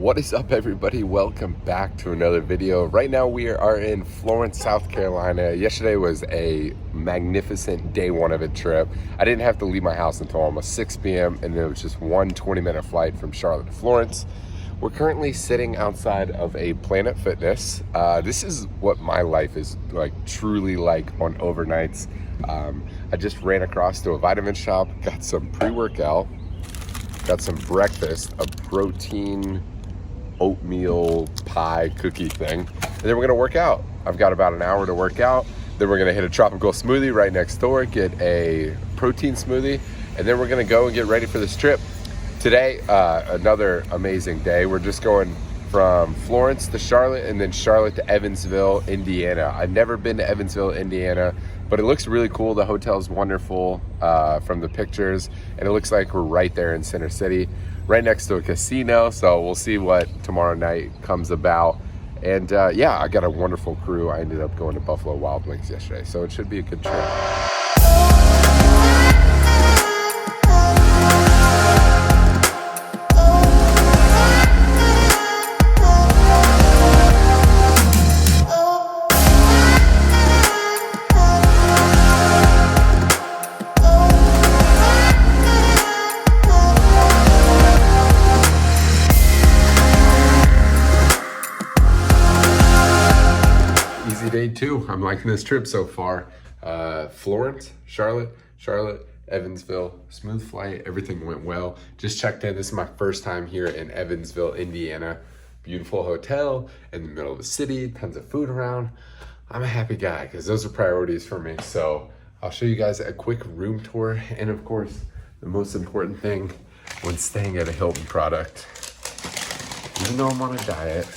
What is up, everybody? Welcome back to another video. Right now we are in Florence, South Carolina. Yesterday was a magnificent day one of a trip. I didn't have to leave my house until almost 6 p.m. and it was just one 20-minute flight from Charlotte to Florence. We're currently sitting outside of a Planet Fitness. This is what my life is truly like on overnights. I just ran across to a vitamin shop, got some pre-workout, got some breakfast, a protein oatmeal pie cookie thing, and then we're gonna work out. I've got about an hour to work out. Then we're gonna hit a tropical smoothie right next door, get a protein smoothie, and then we're gonna go and get ready for this trip. Today, another amazing day. We're just going from Florence to Charlotte and then Charlotte to Evansville, Indiana. I've never been to Evansville, Indiana, but it looks really cool. The hotel's wonderful from the pictures, and it looks like we're right there in Center City, right next to a casino. So we'll see what tomorrow night comes about. And yeah, I got a wonderful crew. I ended up going to Buffalo Wild Wings yesterday, so it should be a good trip. Day two. I'm liking this trip so far. Florence, Charlotte, Evansville, smooth flight. Everything went well. Just checked in. This is my first time here in Evansville, Indiana. Beautiful hotel in the middle of the city, tons of food around. I'm a happy guy because those are priorities for me. So I'll show you guys a quick room tour. And of course, the most important thing when staying at a Hilton product, even though I'm on a diet,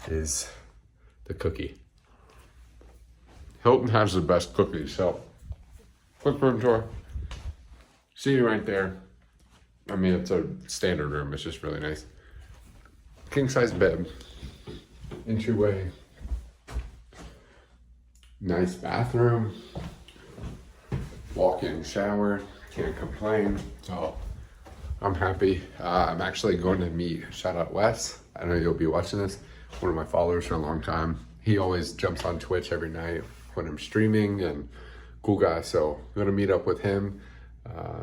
is the cookie. Hilton has the best cookies, so quick room tour. See you right there. I mean, it's a standard room. It's just really nice. King size bed, entryway, nice bathroom, walk-in shower. Can't complain. So I'm happy. I'm actually going to meet, shout out Wes. I know you'll be watching this. One of my followers for a long time. He always jumps on Twitch every night when I'm streaming, and cool guy. So I'm gonna meet up with him,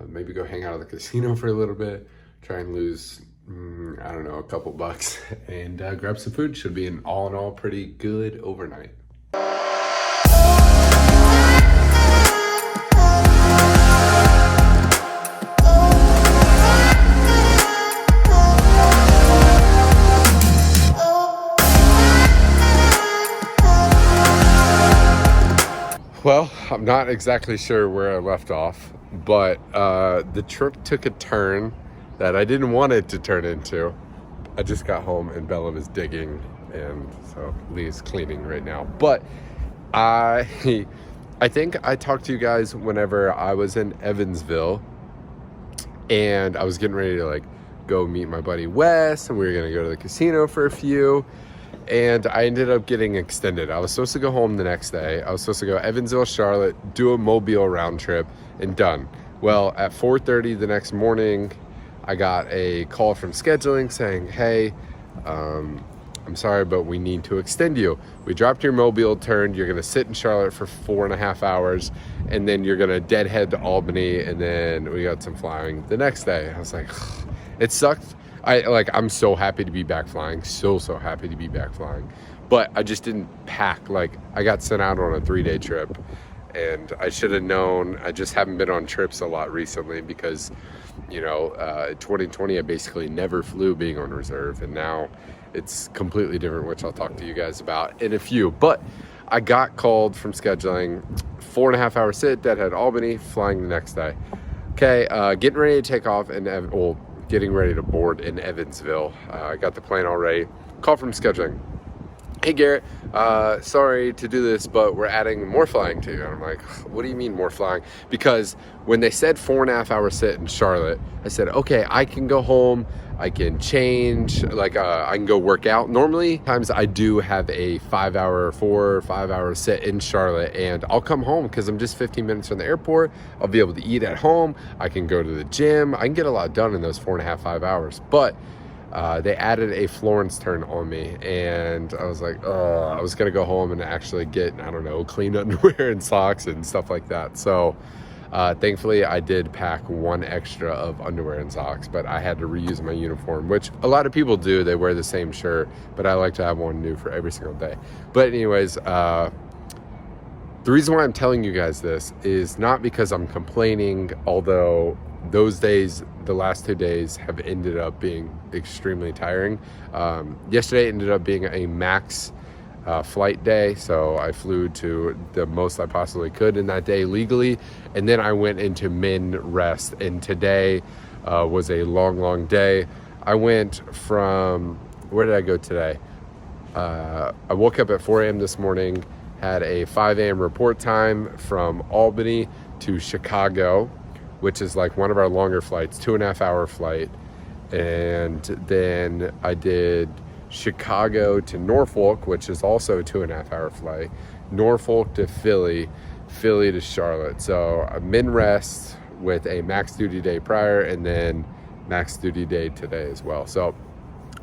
maybe go hang out at the casino for a little bit, try and lose, I don't know, a couple bucks, and grab some food. Should be an all in all pretty good overnight. Well, I'm not exactly sure where I left off, but the trip took a turn that I didn't want it to turn into. I just got home and Bella was digging, and so Lee's cleaning right now. But I think I talked to you guys whenever I was in Evansville, and I was getting ready to go meet my buddy Wes, and we were gonna go to the casino for a few. And I ended up getting extended. I was supposed to go home the next day. I was supposed to go Evansville, Charlotte, do a Mobile round trip, and done. Well, at 4:30 the next morning, I got a call from scheduling saying, hey, I'm sorry, but we need to extend you. We dropped your Mobile turn. You're gonna sit in Charlotte for 4.5 hours, and then you're gonna deadhead to Albany, and then we got some flying the next day. I was like, it sucked. I'm so happy to be back flying, so happy to be back flying, but I just didn't pack. I got sent out on a 3-day trip, and I should have known. I just haven't been on trips a lot recently because, 2020 I basically never flew being on reserve, and now it's completely different, which I'll talk to you guys about in a few. But I got called from scheduling, 4.5 hour sit, deadhead Albany, flying the next day. Okay, getting ready to take off, and getting ready to board in Evansville. I got the plane all ready. Call from scheduling. Hey Garrett, sorry to do this, but we're adding more flying to you. And I'm like, what do you mean more flying? Because when they said 4.5 hour sit in Charlotte, I said, okay, I can go home. I can change, I can go work out. Normally, times I do have a 4 or 5 hour sit in Charlotte, and I'll come home because I'm just 15 minutes from the airport. I'll be able to eat at home. I can go to the gym. I can get a lot done in those 4.5, 5 hours. But they added a Florence turn on me, and I was like, oh, I was gonna go home and actually get, I don't know, clean underwear and socks and stuff like that. So thankfully I did pack one extra of underwear and socks, but I had to reuse my uniform, which a lot of people do. They wear the same shirt, but I like to have one new for every single day. But anyways, the reason why I'm telling you guys this is not because I'm complaining, although those days, the last 2 days, have ended up being extremely tiring. Yesterday ended up being a max flight day, so I flew to the most I possibly could in that day legally, and then I went into min rest, and today was a long day. I went from, where did I go today? I woke up at 4 a.m. this morning, had a 5 a.m. report time from Albany to Chicago, which is like one of our longer flights, 2.5 hour flight. And then I did Chicago to Norfolk, which is also a 2.5 hour flight, Norfolk to Philly, Philly to Charlotte. So I'm in rest with a max duty day prior, and then max duty day today as well. So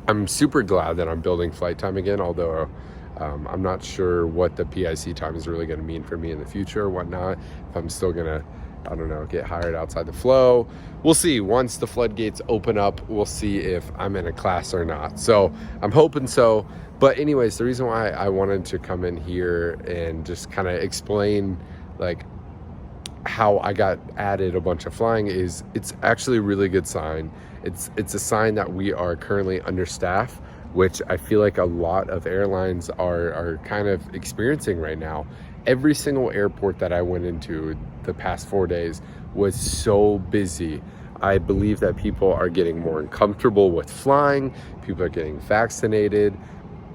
I'm super glad that I'm building flight time again, although I'm not sure what the PIC time is really going to mean for me in the future or whatnot. If I'm still going to, I don't know, get hired outside the flow. We'll see. Once the floodgates open up, we'll see if I'm in a class or not. So I'm hoping so. But anyways, the reason why I wanted to come in here and just kind of explain like how I got added a bunch of flying is it's actually a really good sign. It's a sign that we are currently understaffed, which I feel like a lot of airlines are kind of experiencing right now. Every single airport that I went into the past 4 days was so busy. I believe that people are getting more uncomfortable with flying. People are getting vaccinated.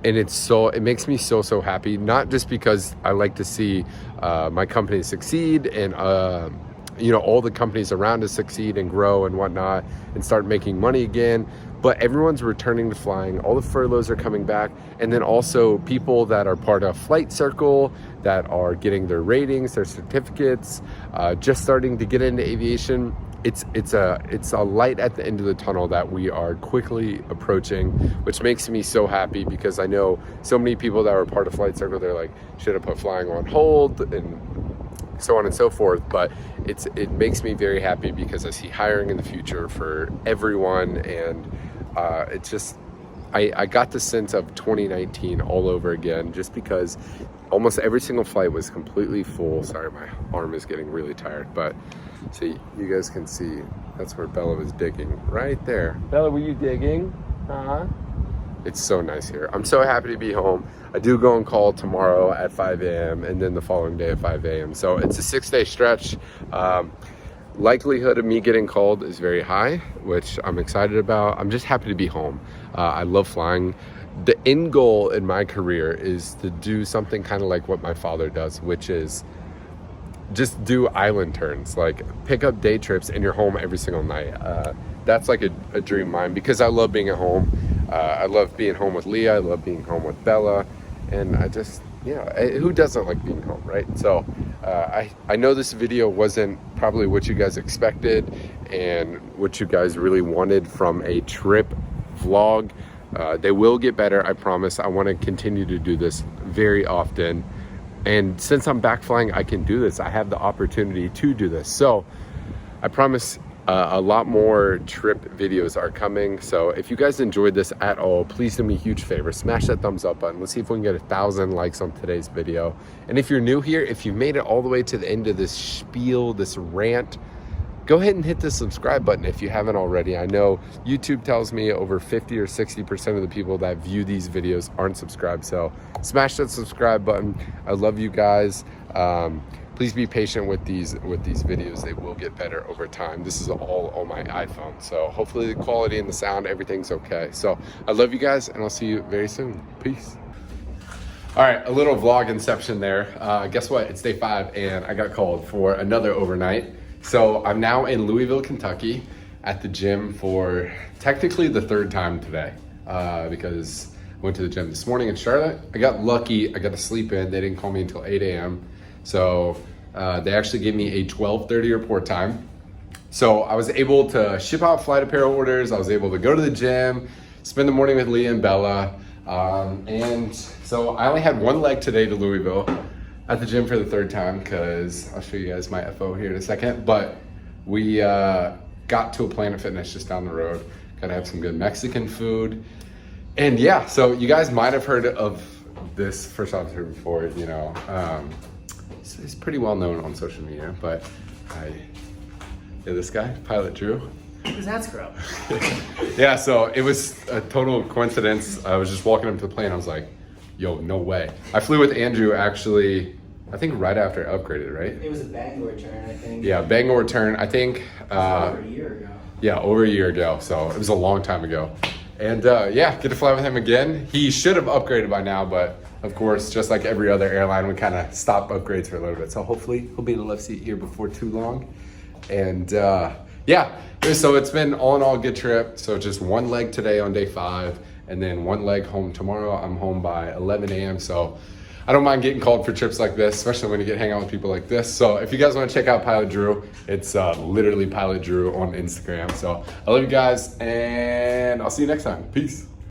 And it makes me so happy, not just because I like to see my company succeed and all the companies around us succeed and grow and whatnot and start making money again, but everyone's returning to flying. All the furloughs are coming back. And then also people that are part of Flyt Circle that are getting their ratings, their certificates, just starting to get into aviation. It's a light at the end of the tunnel that we are quickly approaching, which makes me so happy because I know so many people that were part of Flyt Circle, they're like, should have put flying on hold and so on and so forth. But it makes me very happy because I see hiring in the future for everyone, and it's just, I got the sense of 2019 all over again, just because almost every single flight was completely full. Sorry, my arm is getting really tired, but see, you guys can see, that's where Bella was digging, right there. Bella, were you digging? Huh? It's so nice here. I'm so happy to be home. I do go on call tomorrow at 5 a.m. and then the following day at 5 a.m. So it's a 6-day stretch. Likelihood of me getting called is very high, which I'm excited about. I'm just happy to be home. I love flying. The end goal in my career is to do something kind of like what my father does, which is just do island turns, like pick up day trips and you're home every single night. That's like a dream of mine because I love being at home. I love being home with Leah. I love being home with Bella. And I just, who doesn't like being home, right? So I know this video wasn't probably what you guys expected and what you guys really wanted from a trip vlog. They will get better, I promise. I want to continue to do this very often. And since I'm back flying, I can do this. I have the opportunity to do this. So I promise a lot more trip videos are coming. So if you guys enjoyed this at all, please do me a huge favor. Smash that thumbs up button. Let's see if we can get 1,000 likes on today's video. And if you're new here, if you made it all the way to the end of this spiel, this rant, go ahead and hit the subscribe button if you haven't already. I know YouTube tells me over 50 or 60% of the people that view these videos aren't subscribed. So smash that subscribe button. I love you guys. Please be patient with these videos. They will get better over time. This is all on my iPhone. So hopefully the quality and the sound, everything's okay. So I love you guys and I'll see you very soon. Peace. All right, a little vlog inception there. Guess what? It's day 5 and I got called for another overnight. So I'm now in Louisville, Kentucky at the gym for technically the 3rd time today because I went to the gym this morning in Charlotte. I got lucky, I got to sleep in. They didn't call me until 8 a.m. So they actually gave me a 12:30 report time. So I was able to ship out flight apparel orders. I was able to go to the gym, spend the morning with Leah and Bella. And so I only had one leg today to Louisville at the gym for the third time, because I'll show you guys my FO here in a second. But we got to a Planet Fitness just down the road. Gotta have some good Mexican food. And yeah, so you guys might have heard of this First Officer before, you know. He's pretty well known on social media, but this guy, Pilot Drew. Who's that scrub? Yeah, so it was a total coincidence. I was just walking up to the plane. I was like, yo, no way. I flew with Andrew actually, I think right after I upgraded, right? It was a Bangor return, I think. Yeah, Bangor return, I think. Over a year ago. Yeah, over a year ago. So it was a long time ago. And yeah, get to fly with him again. He should have upgraded by now, but of course, just like every other airline, we kind of stop upgrades for a little bit. So hopefully he'll be in the left seat here before too long. And yeah, so it's been all in all a good trip. So just one leg today on day 5, and then one leg home tomorrow. I'm home by 11 a.m. So I don't mind getting called for trips like this, especially when you get hang out with people like this. So if you guys want to check out Pilot Drew, it's literally Pilot Drew on Instagram. So I love you guys, and I'll see you next time. Peace.